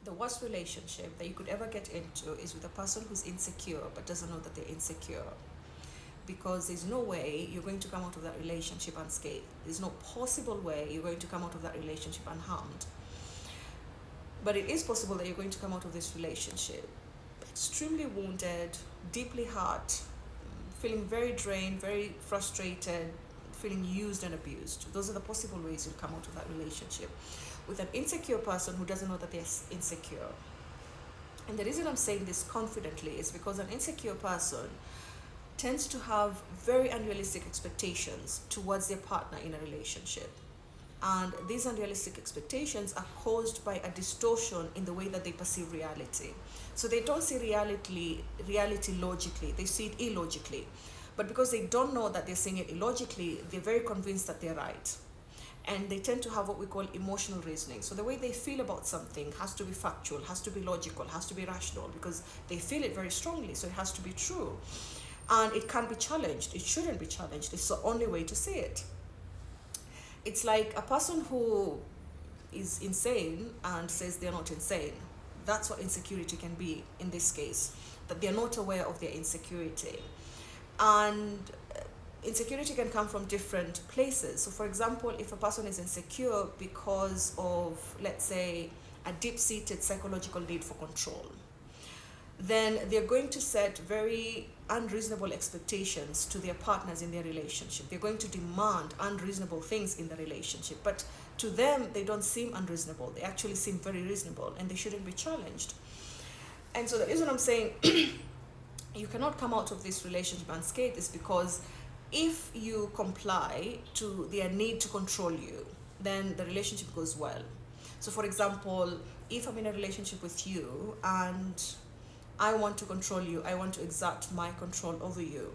the worst relationship that you could ever get into is with a person who's insecure but doesn't know that they're insecure, because there's no way you're going to come out of that relationship unscathed. There's no possible way you're going to come out of that relationship unharmed. But it is possible that you're going to come out of this relationship extremely wounded, deeply hurt, feeling very drained, very frustrated, feeling used and abused. Those are the possible ways you'll come out of that relationship with an insecure person who doesn't know that they're insecure. And the reason I'm saying this confidently is because an insecure person tends to have very unrealistic expectations towards their partner in a relationship. And these unrealistic expectations are caused by a distortion in the way that they perceive reality. So they don't see reality logically, they see it illogically. But because they don't know that they're seeing it illogically, they're very convinced that they're right. And they tend to have what we call emotional reasoning. So the way they feel about something has to be factual, has to be logical, has to be rational, because they feel it very strongly, so it has to be true. And it can't be challenged, it shouldn't be challenged, it's the only way to see it. It's like a person who is insane and says they're not insane. That's what insecurity can be in this case, that they're not aware of their insecurity. And insecurity can come from different places. So for example, if a person is insecure because of, let's say, a deep-seated psychological need for control, then they're going to set very unreasonable expectations to their partners in their relationship. They're going to demand unreasonable things in the relationship, but to them they don't seem unreasonable. They actually seem very reasonable, and they shouldn't be challenged. And so the reason I'm saying you cannot come out of this relationship unscathed is because if you comply to their need to control you, then the relationship goes well. So for example, if I'm in a relationship with you and I want to control you, I want to exert my control over you,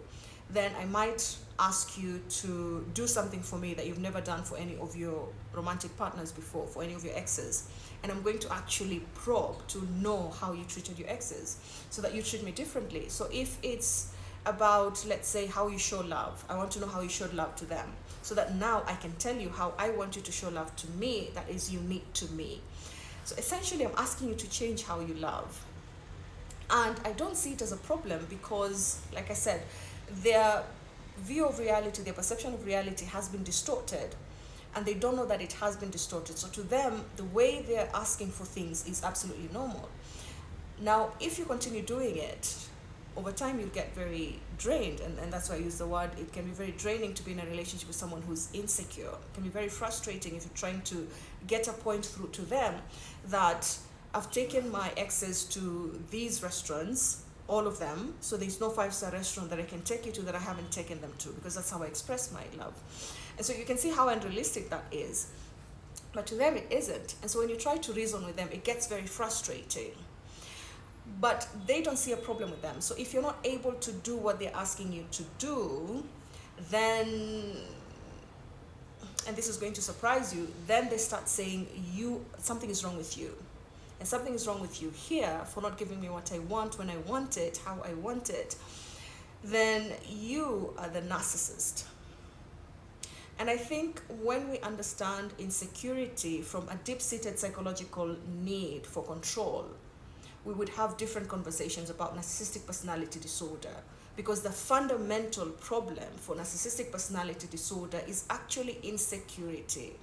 then I might ask you to do something for me that you've never done for any of your romantic partners before, for any of your exes. And I'm going to actually probe to know how you treated your exes so that you treat me differently. So if it's about, let's say, how you show love, I want to know how you showed love to them, so that now I can tell you how I want you to show love to me that is unique to me. So essentially, I'm asking you to change how you love. And I don't see it as a problem because, like I said, their view of reality, their perception of reality has been distorted, and they don't know that it has been distorted. So to them, the way they're asking for things is absolutely normal. Now, if you continue doing it, over time you'll get very drained, and that's why I use the word, it can be very draining to be in a relationship with someone who's insecure. It can be very frustrating if you're trying to get a point through to them that I've taken my exes to these restaurants, all of them, so there's no 5-star restaurant that I can take you to that I haven't taken them to, because that's how I express my love. And so you can see how unrealistic that is. But to them it isn't. And so when you try to reason with them, it gets very frustrating. But they don't see a problem with them. So if you're not able to do what they're asking you to do, then, and this is going to surprise you, then they start saying something is wrong with you. And something is wrong with you here for not giving me what I want, when I want it, how I want it. Then you are the narcissist. And I think when we understand insecurity from a deep-seated psychological need for control, we would have different conversations about narcissistic personality disorder, because the fundamental problem for narcissistic personality disorder is actually insecurity.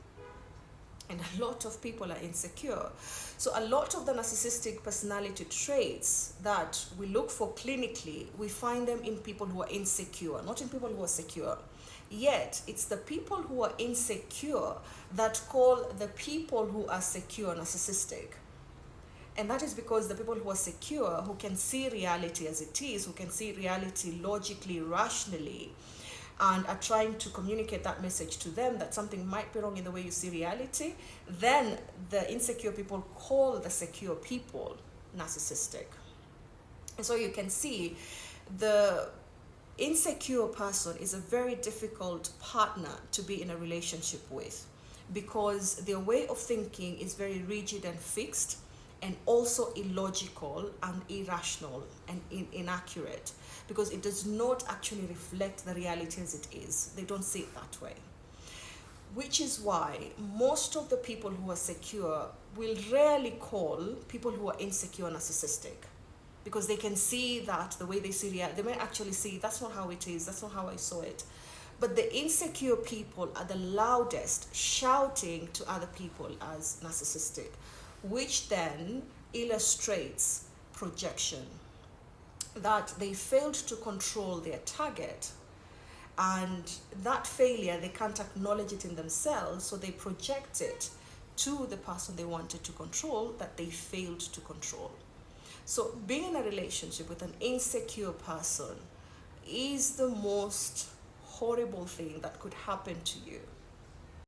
And a lot of people are insecure. So a lot of the narcissistic personality traits that we look for clinically, we find them in people who are insecure, not in people who are secure. Yet, it's the people who are insecure that call the people who are secure narcissistic. And that is because the people who are secure, who can see reality as it is, who can see reality logically, rationally, and are trying to communicate that message to them that something might be wrong in the way you see reality, then the insecure people call the secure people narcissistic. And so you can see the insecure person is a very difficult partner to be in a relationship with, because their way of thinking is very rigid and fixed, and also illogical and irrational and inaccurate, because it does not actually reflect the reality as it is. They don't see it that way. Which is why most of the people who are secure will rarely call people who are insecure narcissistic, because they can see that the way they see reality, they may actually see that's not how it is, that's not how I saw it. But the insecure people are the loudest shouting to other people as narcissistic, which then illustrates projection, that they failed to control their target, and that failure, they can't acknowledge it in themselves, so they project it to the person they wanted to control that they failed to control. So being in a relationship with an insecure person is the most horrible thing that could happen to you.